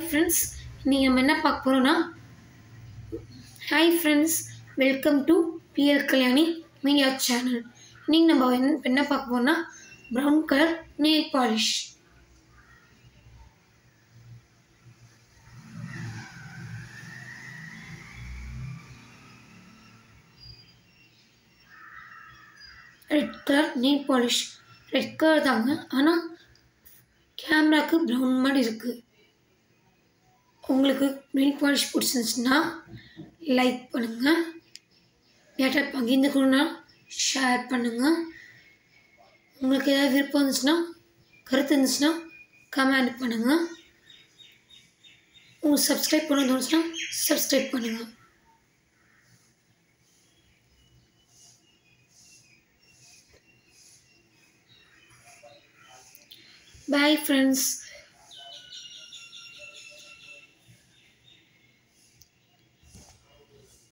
Friends, நீங்கள் நம்ம என்ன பார்க்க போகிறோன்னா, hi friends, welcome to PL Kalyani media channel. இன்றைக்கி நம்ம என்ன பார்க்க போகிறோன்னா, brown colour nail polish. Red colour nail polish. Red colour தாங்க, ஆனால் கேமராவுக்கு ப்ரௌன் மாதிரி இருக்குது. உங்களுக்கு நெயில் பாலிஷ் பிடிச்சிருந்துச்சுன்னா லைக் பண்ணுங்கள், யார்கிட்ட பகிர்ந்துக்கணுன்னா ஷேர் பண்ணுங்கள். உங்களுக்கு ஏதாவது விருப்பம் இருந்துச்சுன்னா, கருத்து இருந்துச்சுன்னா கமெண்ட் பண்ணுங்கள். உங்களுக்கு சப்ஸ்கிரைப் பண்ண தோணுச்சுன்னா சப்ஸ்கிரைப் பண்ணுங்கள். Bye friends.